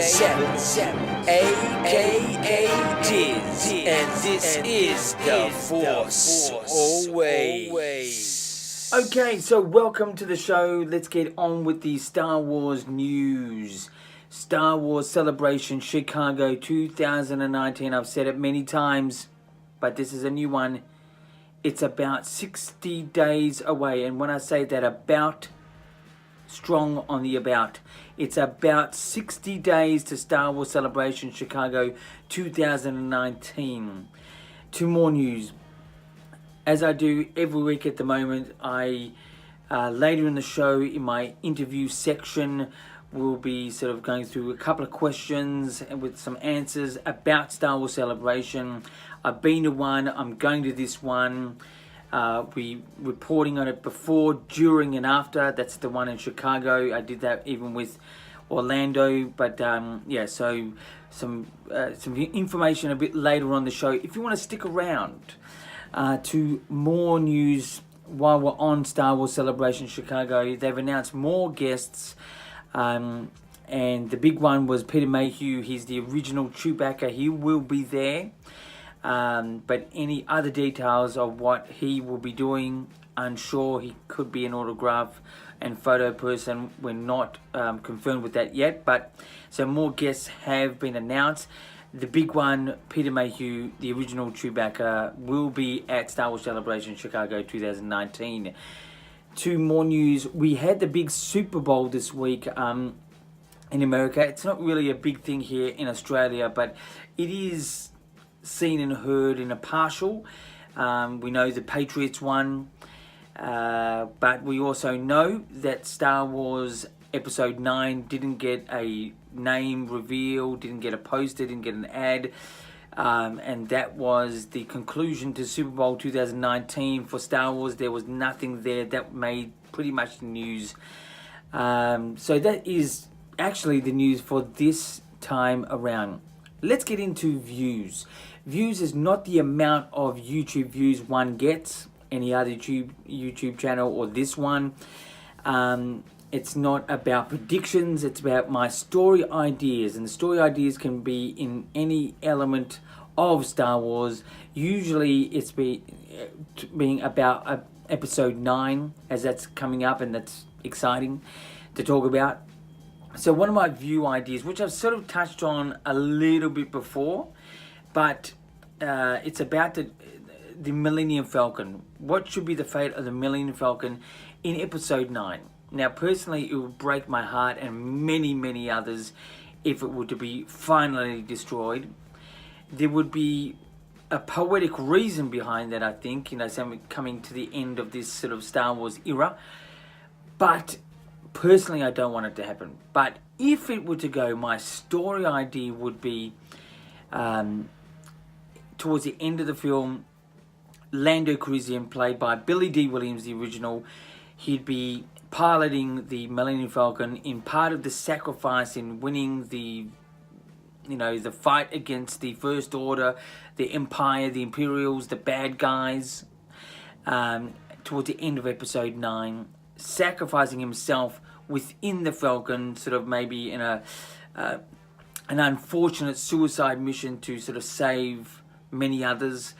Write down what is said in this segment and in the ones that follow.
7, aka Diz, and this is The Force Always. Okay, so welcome to the show. Let's get on with the Star Wars news. Star Wars Celebration Chicago 2019. I've said it many times, but this is a new one. It's about 60 days away, and when I say that, about, strong on the about, it's about 60 days to Star Wars Celebration Chicago 2019. Two more news. As I do every week at the moment, I later in the show, in my interview section, will be sort of going through a couple of questions and with some answers about Star Wars Celebration. I've been to one, I'm going to this one. We reporting on it before, during and after. That's the one in Chicago. I did that even with Orlando, but yeah, so some information a bit later on the show. If you want to stick around to more news while we're on Star Wars Celebration Chicago, they've announced more guests, and the big one was Peter Mayhew. He's the original Chewbacca. He will be there. But any other details of what he will be doing, unsure. He could be an autograph and photo person. We're not confirmed with that yet, but so more guests have been announced. The big one, Peter Mayhew, the original Chewbacca, will be at Star Wars Celebration Chicago 2019. Two more news. We had the big Super Bowl this week in America. It's not really a big thing here in Australia, but it is seen and heard in a partial. We know the Patriots won, but we also know that Star Wars Episode 9 didn't get a name reveal, didn't get a poster, didn't get an ad, and that was the conclusion to Super Bowl 2019 for Star Wars. There was nothing there that made pretty much the news. So that is actually the news for this time around. Let's get into views. Views is not the amount of YouTube views one gets, any other YouTube channel or this one. It's not about predictions, it's about my story ideas. And the story ideas can be in any element of Star Wars. Usually it's being about Episode 9, as that's coming up and that's exciting to talk about. So one of my view ideas, which I've sort of touched on a little bit before, but it's about the Millennium Falcon. What should be the fate of the Millennium Falcon in Episode 9? Now, personally, it would break my heart and many others if it were to be finally destroyed. There would be a poetic reason behind that, I think, coming to the end of this sort of Star Wars era. But personally, I don't want it to happen. But if it were to go, my story idea would be towards the end of the film, Lando Calrissian, played by Billy Dee Williams, the original, he'd be piloting the Millennium Falcon in part of the sacrifice in winning the fight against the First Order, the Empire, the Imperials, the bad guys, towards the end of Episode 9, sacrificing himself within the Falcon, sort of maybe in an unfortunate suicide mission to sort of save many others.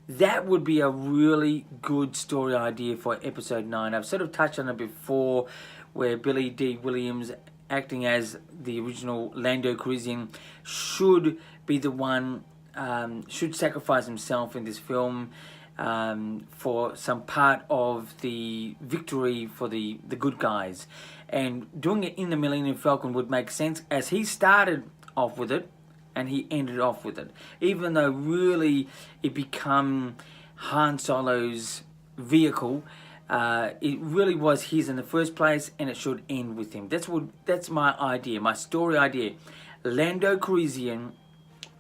That would be a really good story idea for Episode 9. I've sort of touched on it before, where Billy Dee Williams, acting as the original Lando Calrissian, should be the one, should sacrifice himself in this film for some part of the victory for the good guys. And doing it in the Millennium Falcon would make sense, as he started off with it and he ended off with it. Even though really it become Han Solo's vehicle, it really was his in the first place, and it should end with him. That's my idea, my story idea. Lando Calrissian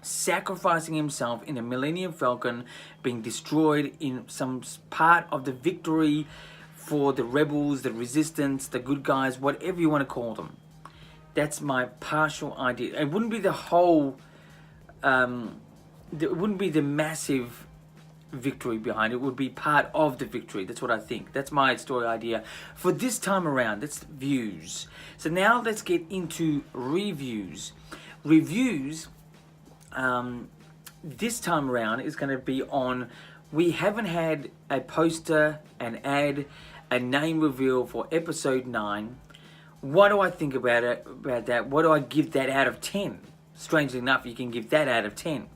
sacrificing himself in the Millennium Falcon, being destroyed in some part of the victory for the rebels, the resistance, the good guys, whatever you want to call them. That's my partial idea. It wouldn't be the whole, it wouldn't be the massive victory behind it. It would be part of the victory. That's what I think. That's my story idea for this time around. That's views. So now let's get into reviews. reviews this time around is going to be on, we haven't had a poster, an ad, a name reveal for episode 9. What do I think about that? What do I give that out of 10? Strangely enough, you can give that out of 10.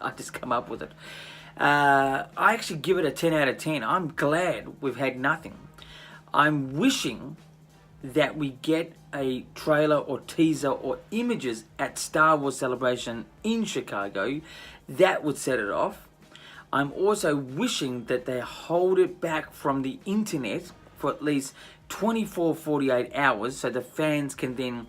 I just come up with it. I actually give it a 10 out of 10. I'm glad we've had nothing. I'm wishing that we get a trailer or teaser or images at Star Wars Celebration in Chicago. That would set it off. I'm also wishing that they hold it back from the internet for at least 24, 48 hours so the fans can then,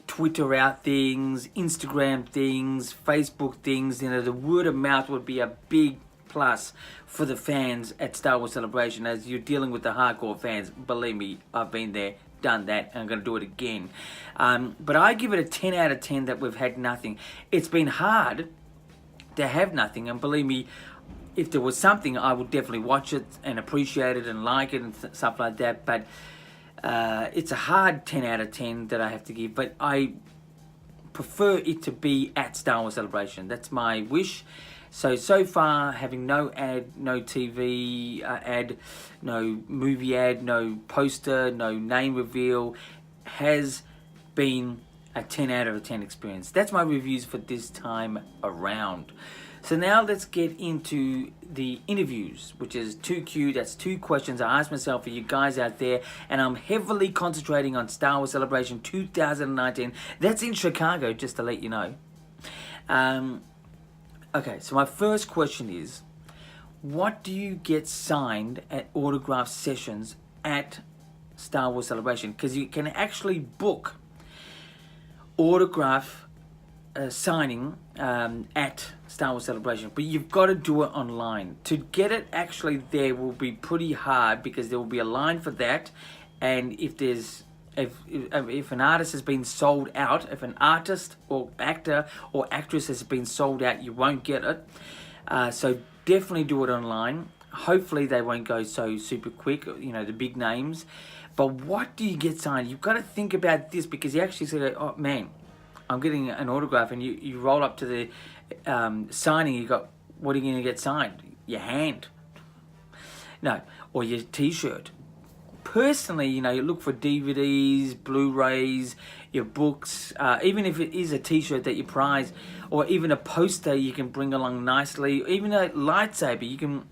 Twitter out things, Instagram things, Facebook things. The word of mouth would be a big plus for the fans at Star Wars Celebration, as you're dealing with the hardcore fans. Believe me, I've been there, done that, and I'm going to do it again. But I give it a 10 out of 10 that we've had nothing. It's been hard to have nothing, and believe me, if there was something, I would definitely watch it and appreciate it and like it and stuff like that. But it's a hard 10 out of 10 that I have to give. But I prefer it to be at Star Wars Celebration. That's my wish. So far, having no ad, no TV ad, no movie ad, no poster, no name reveal, has been a 10 out of 10 experience. That's my reviews for this time around. So now let's get into the interviews, which is 2Q. That's 2 questions I asked myself for you guys out there, and I'm heavily concentrating on Star Wars Celebration 2019. That's in Chicago, just to let you know. Okay, so my first question is, what do you get signed at autograph sessions at Star Wars Celebration? Because you can actually book autograph signing at Star Wars Celebration, but you've got to do it online. To get it actually there will be pretty hard, because there will be a line for that, and if an artist has been sold out, if an artist or actor or actress has been sold out, you won't get it. So definitely do it online. Hopefully they won't go so super quick, the big names. But what do you get signed? You've got to think about this, because you actually say, oh man, I'm getting an autograph, and you roll up to the signing, you got, what are you going to get signed? Your hand. No, or your t-shirt. Personally, you look for DVDs, Blu-rays, your books, even if it is a t-shirt that you prize, or even a poster you can bring along nicely, even a lightsaber, you can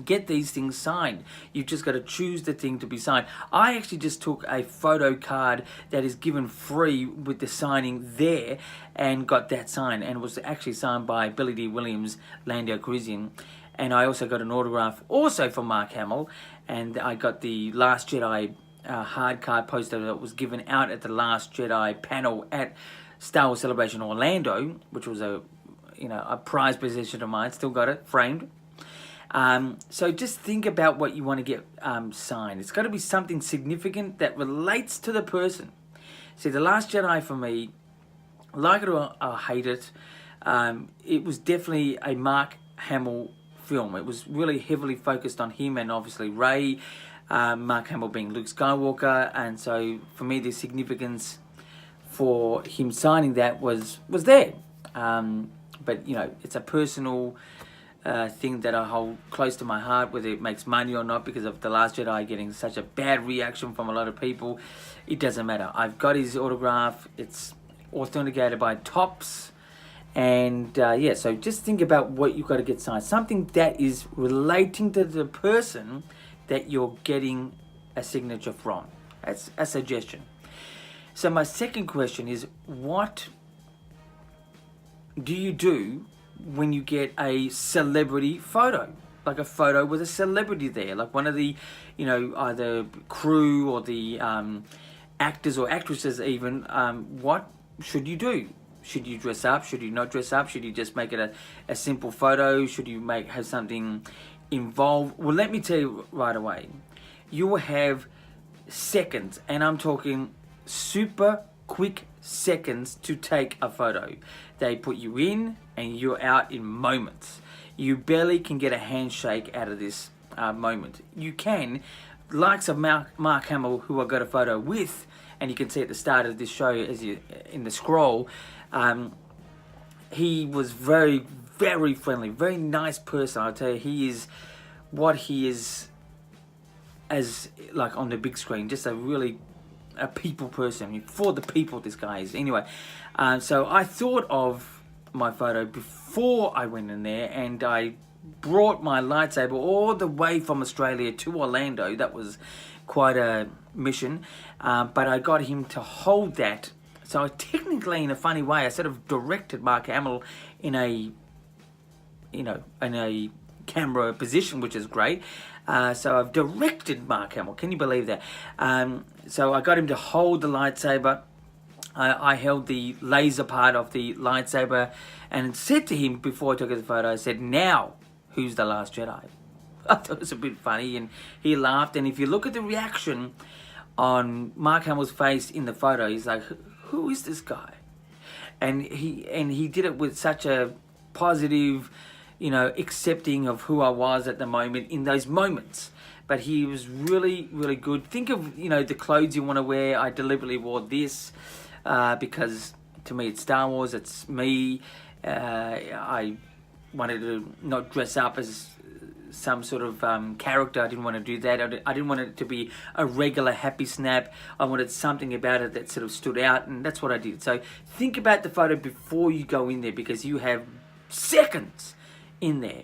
get these things signed. You've just got to choose the thing to be signed. I actually just took a photo card that is given free with the signing there and got that signed, and it was actually signed by Billy D. Williams, Lando Calrissian. And I also got an autograph also from Mark Hamill, and I got the Last Jedi hard card poster that was given out at the Last Jedi panel at Star Wars Celebration Orlando, which was a prized possession of mine. Still got it framed. So just think about what you want to get signed. It's got to be something significant that relates to the person. See, The Last Jedi for me, like it or hate it, it was definitely a Mark Hamill film. It was really heavily focused on him and obviously Rey, Mark Hamill being Luke Skywalker, and so for me the significance for him signing that was there. But it's a personal thing that I hold close to my heart, whether it makes money or not, because of The Last Jedi getting such a bad reaction from a lot of people. It doesn't matter. I've got his autograph. It's authenticated by Topps. And so just think about what you've got to get signed. Something that is relating to the person that you're getting a signature from. That's a suggestion. So my second question is, what do you do when you get a celebrity photo? Like a photo with a celebrity there, like one of the, either crew or the actors or actresses even. What should you do? Should you dress up? Should you not dress up? Should you just make it a simple photo? Should you have something involved? Well, let me tell you right away. You will have seconds, and I'm talking super quick seconds to take a photo. They put you in, and you're out in moments. You barely can get a handshake out of this moment. You can, likes of Mark Hamill, who I got a photo with, and you can see at the start of this show, as you in the scroll, he was very, very friendly, very nice person. I'll tell you, he is what he is as like on the big screen, just a people person. I mean, for the people, this guy is. Anyway, so I thought of my photo before I went in there, and I brought my lightsaber all the way from Australia to Orlando. That was quite a mission, but I got him to hold that. So technically, in a funny way, I sort of directed Mark Hamill in a, in a camera position, which is great. So I've directed Mark Hamill. Can you believe that? So I got him to hold the lightsaber. I held the laser part of the lightsaber and said to him before I took the photo, I said, "Now, who's the last Jedi?" I thought it was a bit funny, and he laughed. And if you look at the reaction on Mark Hamill's face in the photo, he's like, "Who is this guy?" And he did it with such a positive, accepting of who I was at the moment in those moments. But he was really, really good. Think of, the clothes you want to wear. I deliberately wore this because to me it's Star Wars, it's me. I wanted to not dress up as some sort of character. I didn't want to do that. I didn't want it to be a regular happy snap. I wanted something about it that sort of stood out, and that's what I did. So think about the photo before you go in there, because you have seconds in there.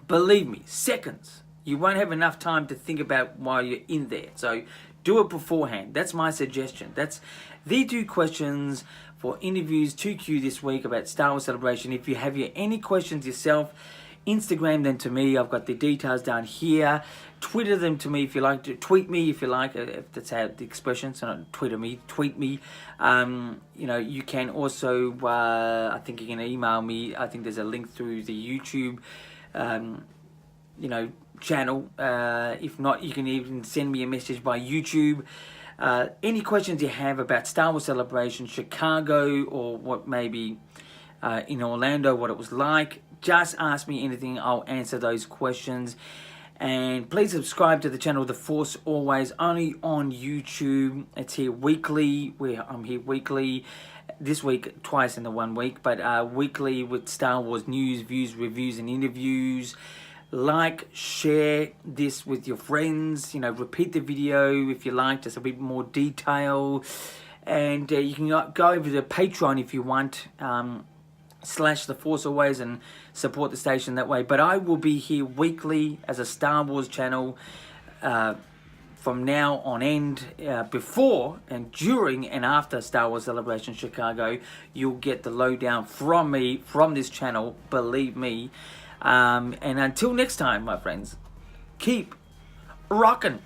Believe me, seconds. You won't have enough time to think about while you're in there. So do it beforehand. That's my suggestion. That's the 2 questions for interviews 2Q this week about Star Wars Celebration. If you have any questions yourself, Instagram them to me. I've got the details down here. Twitter them to me if you like to. Tweet me if you like, if that's how the expression. So not Twitter me, tweet me. You can also, I think you can email me. I think there's a link through the YouTube, channel. If not, you can even send me a message by YouTube. Any questions you have about Star Wars Celebration, Chicago, or what maybe in Orlando, what it was like, just ask me anything. I'll answer those questions. And please subscribe to the channel The Force Always, only on YouTube. It's here weekly. I'm here weekly. This week, twice in the 1 week, but weekly with Star Wars news, views, reviews, and interviews. Like, share this with your friends. Repeat the video if you like, just a bit more detail. And you can go over to Patreon if you want. / The Force Always, and support the station that way. But I will be here weekly as a Star Wars channel from now on end. Before and during and after Star Wars Celebration Chicago, you'll get the lowdown from me, from this channel, believe me. And until next time, my friends, keep rocking.